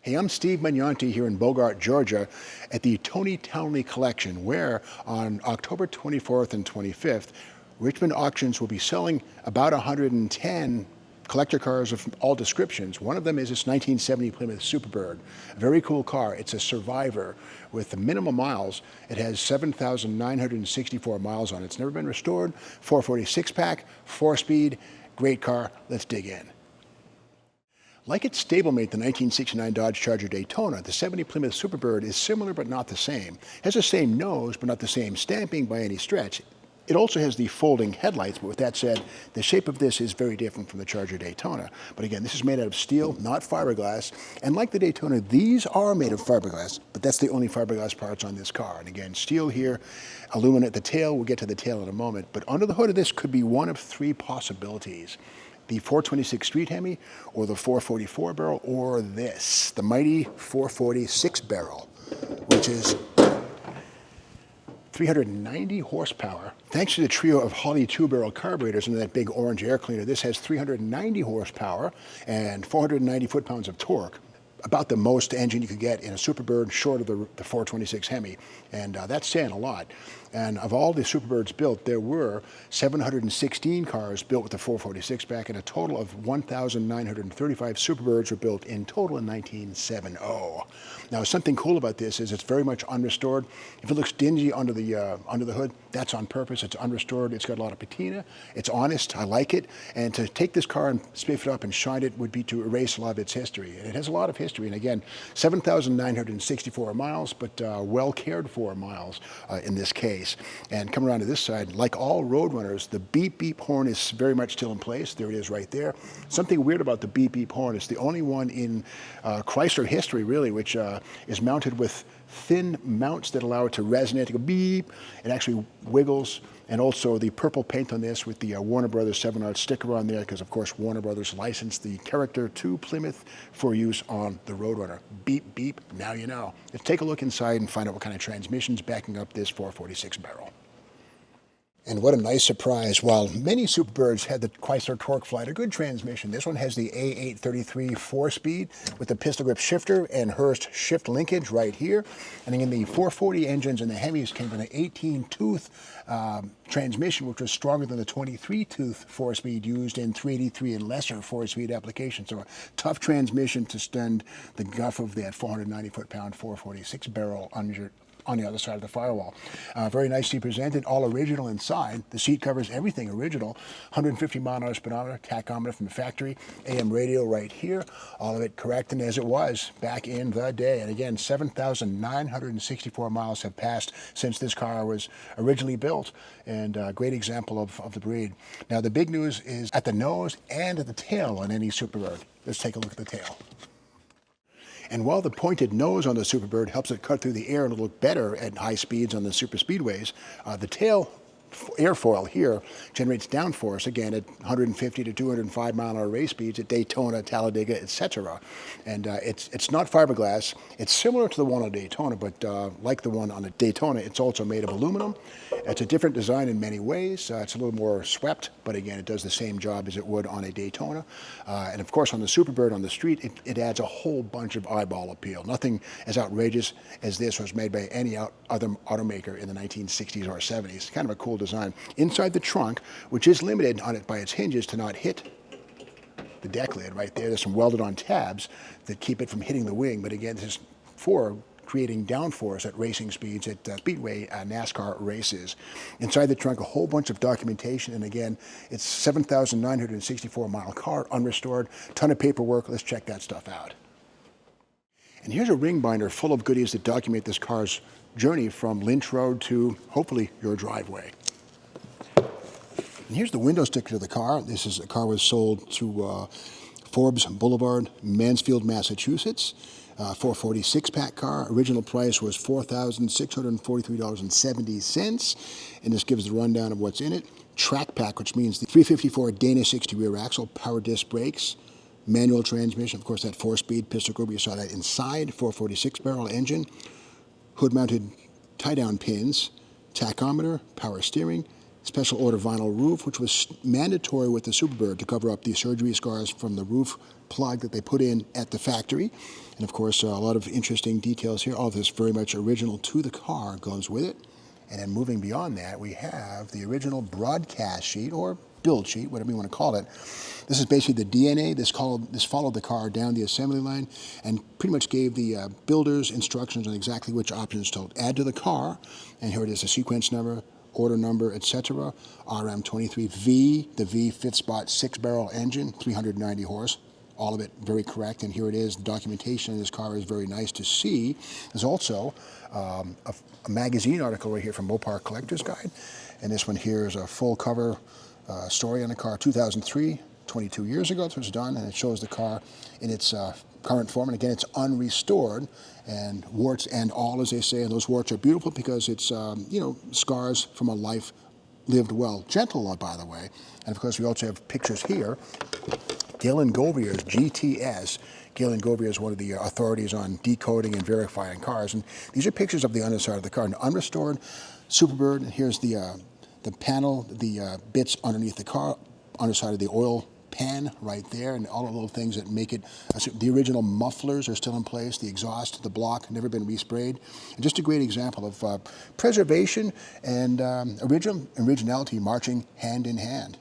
Hey, I'm Steve Magnante here in Bogart, Georgia at the Tony Townley Collection, where on October 24th and 25th, Richmond Auctions will be selling about 110 collector cars of all descriptions. One of them is this 1970 Plymouth Superbird. A very cool car. It's a survivor with the minimum miles. It has 7,964 miles on it. It's never been restored. 446 pack, 4-speed, great car. Let's dig in. Like its stablemate, the 1969 Dodge Charger Daytona, the 70 Plymouth Superbird is similar but not the same. It has the same nose but not the same stamping by any stretch. It also has the folding headlights, but with that said, the shape of this is very different from the Charger Daytona. But again, this is made out of steel, not fiberglass, and like the Daytona, these are made of fiberglass, but that's the only fiberglass parts on this car. And again, steel here, aluminum at the tail, we'll get to the tail in a moment, but under the hood of this could be one of three possibilities. The 426 Street Hemi, or the 444 barrel, or this, the mighty 446 barrel, which is 390 horsepower. Thanks to the trio of Holley 2-barrel carburetors and that big orange air cleaner, this has 390 horsepower and 490 foot-pounds of torque. About the most engine you could get in a Superbird short of the 426 Hemi, and that's saying a lot. And of all the Superbirds built, there were 716 cars built with the 446 back, and a total of 1,935 Superbirds were built in total in 1970. Now, something cool about this is it's very much unrestored. If it looks dingy under the hood, that's on purpose. It's unrestored. It's got a lot of patina. It's honest. I like it. And to take this car and spiff it up and shine it would be to erase a lot of its history. And it has a lot of history. And again, 7,964 miles, but well cared for miles in this case. And coming around to this side, like all Roadrunners, the beep beep horn is very much still in place. There it is right there. Something weird about the beep beep horn, it's the only one in Chrysler history really, which is mounted with thin mounts that allow it to resonate, to go beep. It actually wiggles. And also the purple paint on this with the Warner Brothers 7-Art sticker on there, because of course Warner Brothers licensed the character to Plymouth for use on the Roadrunner. Beep, beep, now you know. Let's take a look inside and find out what kind of transmission's backing up this 446 barrel. And what a nice surprise. While many Superbirds had the Chrysler Torque Flight, a good transmission, this one has the A833 4-speed with the pistol grip shifter and Hurst shift linkage right here. And again, the 440 engines and the Hemis came from an 18-tooth transmission, which was stronger than the 23-tooth 4-speed used in 383 and lesser 4-speed applications. So a tough transmission to stand the guff of that 490 foot-pound 446 barrel on the other side of the firewall. Very nicely presented, all original inside. The seat covers everything original. 150 mile-an-hour speedometer, tachometer from the factory, AM radio right here, all of it correct and as it was back in the day. And again, 7,964 miles have passed since this car was originally built, and a great example of the breed. Now the big news is at the nose and at the tail on any Superbird. Let's take a look at the tail. And while the pointed nose on the Superbird helps it cut through the air and look better at high speeds on the super speedways, the tail airfoil here generates downforce, again, at 150 to 205 mile-an-hour race speeds at Daytona, Talladega, etc. And it's not fiberglass. It's similar to the one on Daytona, but like the one on the Daytona, it's also made of aluminum. It's a different design in many ways. It's a little more swept, but again, it does the same job as it would on a Daytona. And of course, on the Superbird on the street, it adds a whole bunch of eyeball appeal. Nothing as outrageous as this was made by any other automaker in the 1960s or 70s. Kind of a cool design. Inside the trunk, which is limited on it by its hinges to not hit the deck lid right there. There's some welded on tabs that keep it from hitting the wing, but again, this is for creating downforce at racing speeds at speedway NASCAR races. Inside the trunk, a whole bunch of documentation, and again, it's 7,964 mile car, unrestored, ton of paperwork. Let's check that stuff out. And here's a ring binder full of goodies that document this car's journey from Lynch Road to, hopefully, your driveway. And here's the window sticker to the car. This is a car was sold to Forbes Boulevard, Mansfield, Massachusetts. 446 pack car. Original price was $4,643.70. And this gives the rundown of what's in it. Track pack, which means the 354 Dana 60 rear axle, power disc brakes, manual transmission, of course that 4-speed pistol grip, you saw that inside, 446 barrel engine, hood mounted tie down pins, tachometer, power steering, special order vinyl roof, which was mandatory with the Superbird to cover up the surgery scars from the roof plug that they put in at the factory. And of course, a lot of interesting details here. All of this very much original to the car goes with it. And then moving beyond that, we have the original broadcast sheet, or build sheet, whatever you want to call it. This is basically the DNA. This followed the car down the assembly line and pretty much gave the builders instructions on exactly which options to add to the car. And here it is, the sequence number, order number, etc. RM23V, the V 5th spot 6-barrel engine, 390 horse. All of it very correct, and here it is. The documentation in this car is very nice to see. There's also a magazine article right here from Mopar Collector's Guide, and this one here is a full cover story on the car, 2003, 22 years ago it was done, and it shows the car in its current form, and again it's unrestored, and warts and all, as they say, and those warts are beautiful because it's scars from a life lived well. Gentle, by the way. And of course we also have pictures here. Galen Govier's GTS. Galen Govier is one of the authorities on decoding and verifying cars, and these are pictures of the underside of the car. An unrestored Superbird, and here's the panel, the bits underneath the car, underside of the oil pan right there, and all the little things that make it. The original mufflers are still in place, the exhaust, the block, never been resprayed. And just a great example of preservation and originality marching hand in hand.